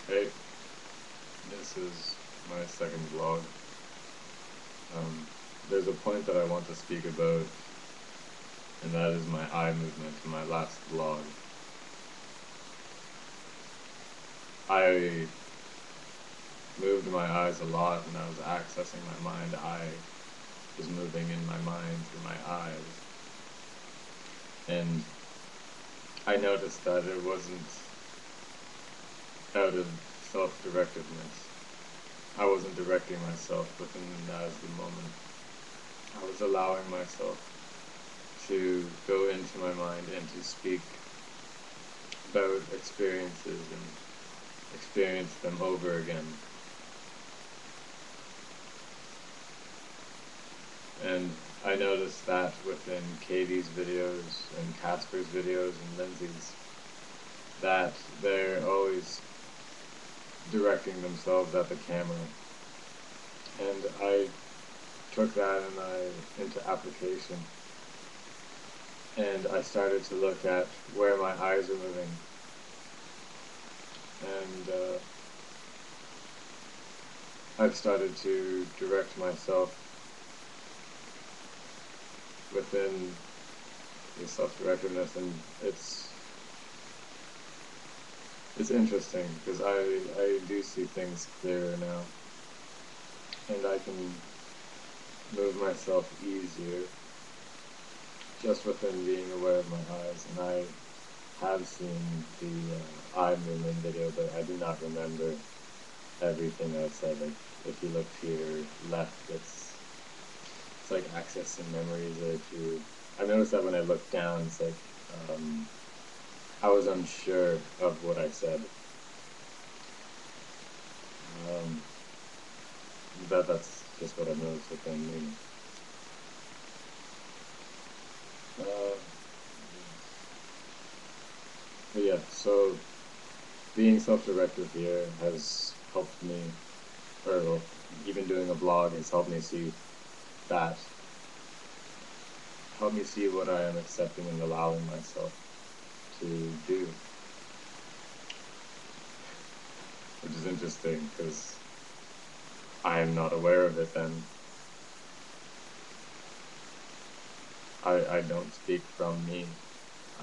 Hey, this is my second vlog. There's a point that I want to speak about, and that is my eye movement in my last vlog. I moved my eyes a lot when I was accessing my mind. I was moving in my mind through my eyes. And I noticed that it wasn't out of self-directiveness. I wasn't directing myself within that as the moment. I was allowing myself to go into my mind and to speak about experiences and experience them over again. And I noticed that within Katie's videos and Casper's videos and Lindsay's, that they're always directing themselves at the camera. And I took that into application. And I started to look at where my eyes are moving. And I've started to direct myself within the self-directedness, and it's interesting because I do see things clearer now, and I can move myself easier just within being aware of my eyes. And I have seen the eye movement video, but I do not remember everything I said. Like, if you look to your left, it's like accessing memories that I noticed that when I looked down, it's like, I was unsure of what I said. That's just what I've noticed within me. But yeah, so being self-directed here has helped me, or well, even doing a vlog has helped me see that. Help me see what I am accepting and allowing myself to do. Which is interesting, because I am not aware of it then. I don't speak from me.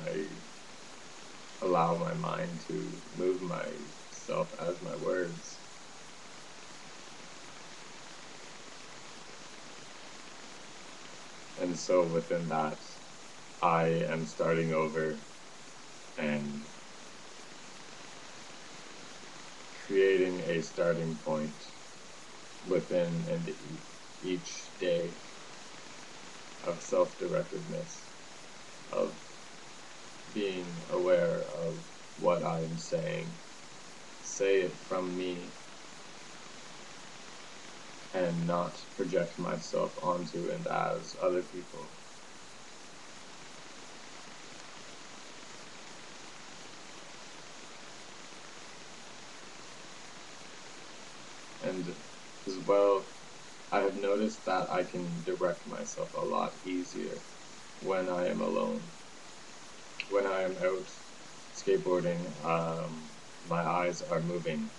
I allow my mind to move myself as my words. And so within that, I am starting over and creating a starting point within and each day of self-directedness, of being aware of what I'm saying. Say it from me and not project myself onto and as other people. And as well, I have noticed that I can direct myself a lot easier when I am alone. When I am out skateboarding, my eyes are moving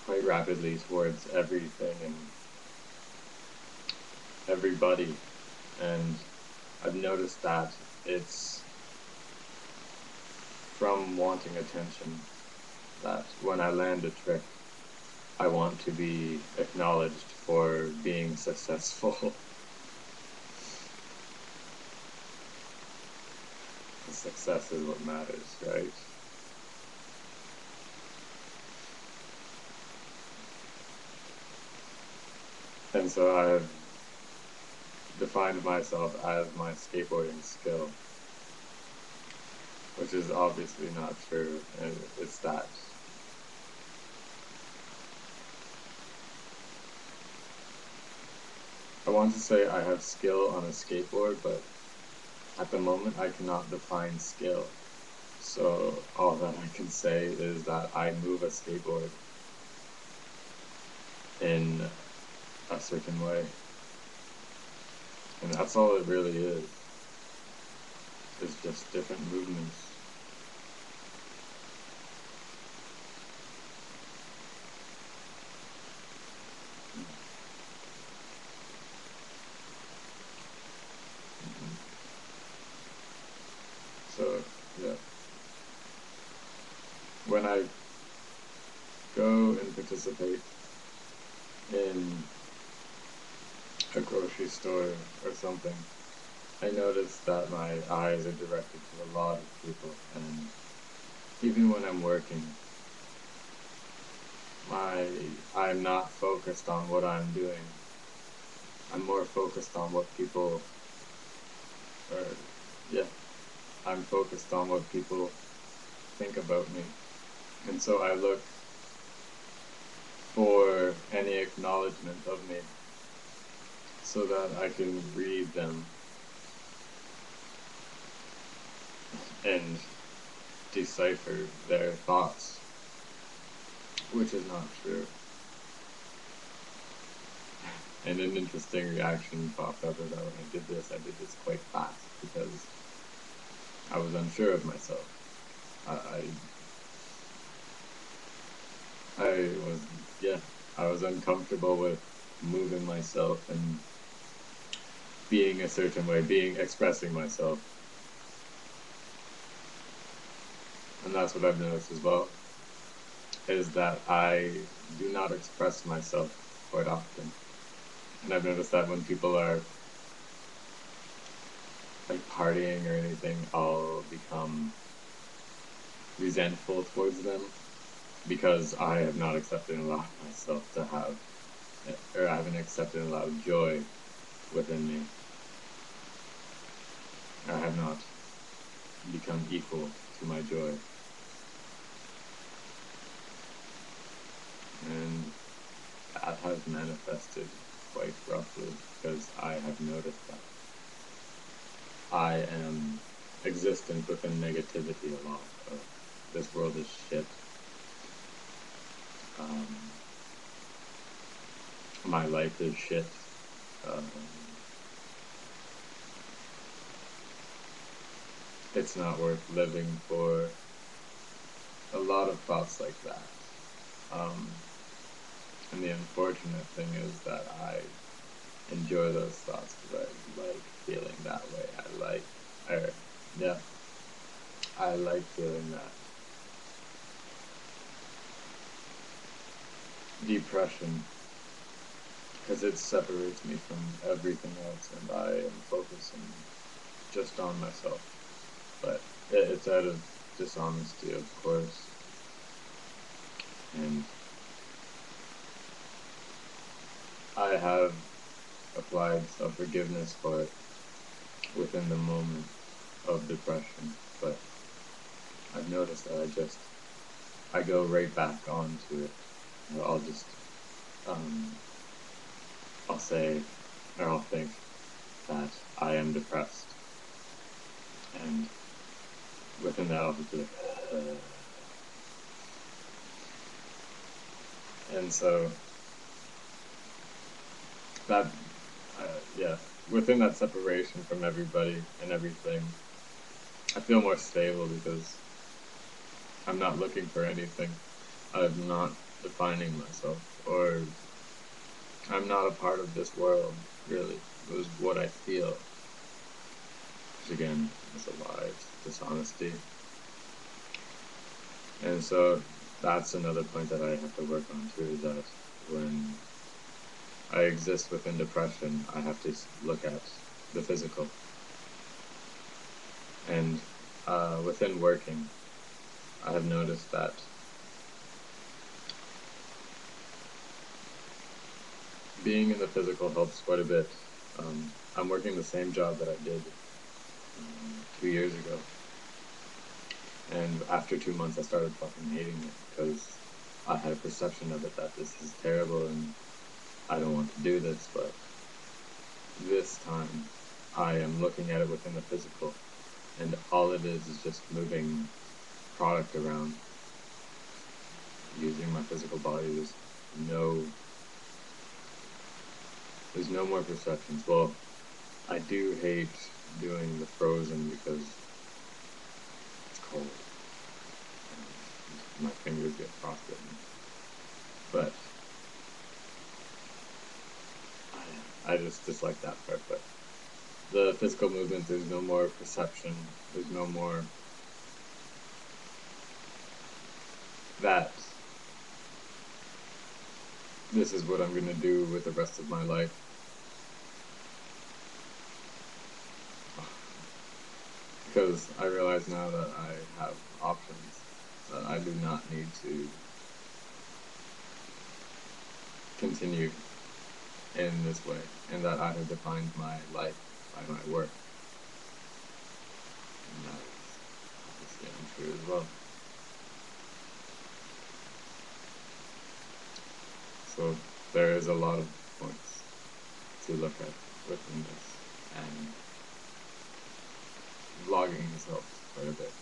quite rapidly towards everything and everybody, and I've noticed that it's from wanting attention that when I land a trick, I want to be acknowledged for being successful. The success is what matters, right? And so I've defined myself as my skateboarding skill, which is obviously not true, and it's that. I want to say I have skill on a skateboard, but at the moment I cannot define skill. So all that I can say is that I move a skateboard in a certain way. And that's all it really is. It's just different movements. when I go and participate in a grocery store or something, I notice that my eyes are directed to a lot of people, and even when I'm working, I'm not focused on what I'm doing. I'm more focused on what people, or yeah, I'm focused on what people think about me. And so I look for any acknowledgement of me so that I can read them and decipher their thoughts, which is not true. And an interesting reaction popped up as when I did this quite fast because I was unsure of myself. I was uncomfortable with moving myself and being a certain way, expressing myself. And that's what I've noticed as well, is that I do not express myself quite often. And I've noticed that when people are like partying or anything, I'll become resentful towards them because I have not accepted and allowed myself to have, or I haven't accepted and allowed joy within me. I have not become equal to my joy. And that has manifested quite roughly because I have noticed that I am existent within negativity a lot. This world is shit. My life is shit. It's not worth living for. A lot of thoughts like that. And the unfortunate thing is that I enjoy those thoughts because I like feeling that way. I like feeling that. Depression, because it separates me from everything else, and I am focusing just on myself. But it's out of dishonesty, of course, and I have applied self-forgiveness for it within the moment of depression, but I've noticed that I go right back onto it. I'll just, I'll say, or I'll think that I am depressed, and within that I'll just be like, and so that, within that separation from everybody and everything, I feel more stable because I'm not looking for anything. I'm not defining myself, or I'm not a part of this world, really. It was what I feel. Which again, is a lie, it's dishonesty. And so that's another point that I have to work on too, is that when I exist within depression, I have to look at the physical. And within working, I have noticed that being in the physical helps quite a bit. I'm working the same job that I did 2 years ago. And after 2 months, I started fucking hating it because I had a perception of it that this is terrible and I don't want to do this. But this time, I am looking at it within the physical, and all it is just moving product around, using my physical body. There's no more perceptions. Well, I do hate doing the frozen because it's cold. My fingers get frostbitten. But I just dislike that part. But the physical movement, there's no more perception. There's no more that this is what I'm going to do with the rest of my life. Because I realize now that I have options, that I do not need to continue in this way, and that I have defined my life by my work. And that is obviously untrue as well. So there is a lot of points to look at within this, and vlogging has helped quite a bit.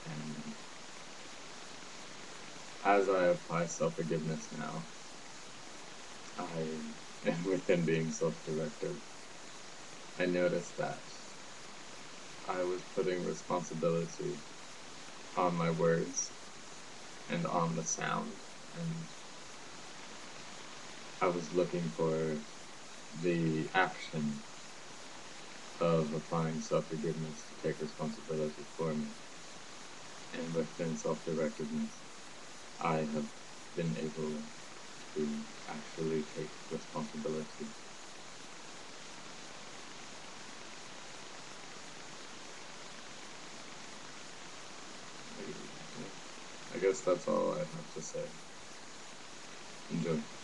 And as I apply self-forgiveness now, and within being self-directed, I noticed that I was putting responsibility on my words and on the sound, and I was looking for the action of applying self-forgiveness to take responsibility for me. And within self-directedness, I have been able to actually take responsibility. I guess that's all I have to say. Enjoy.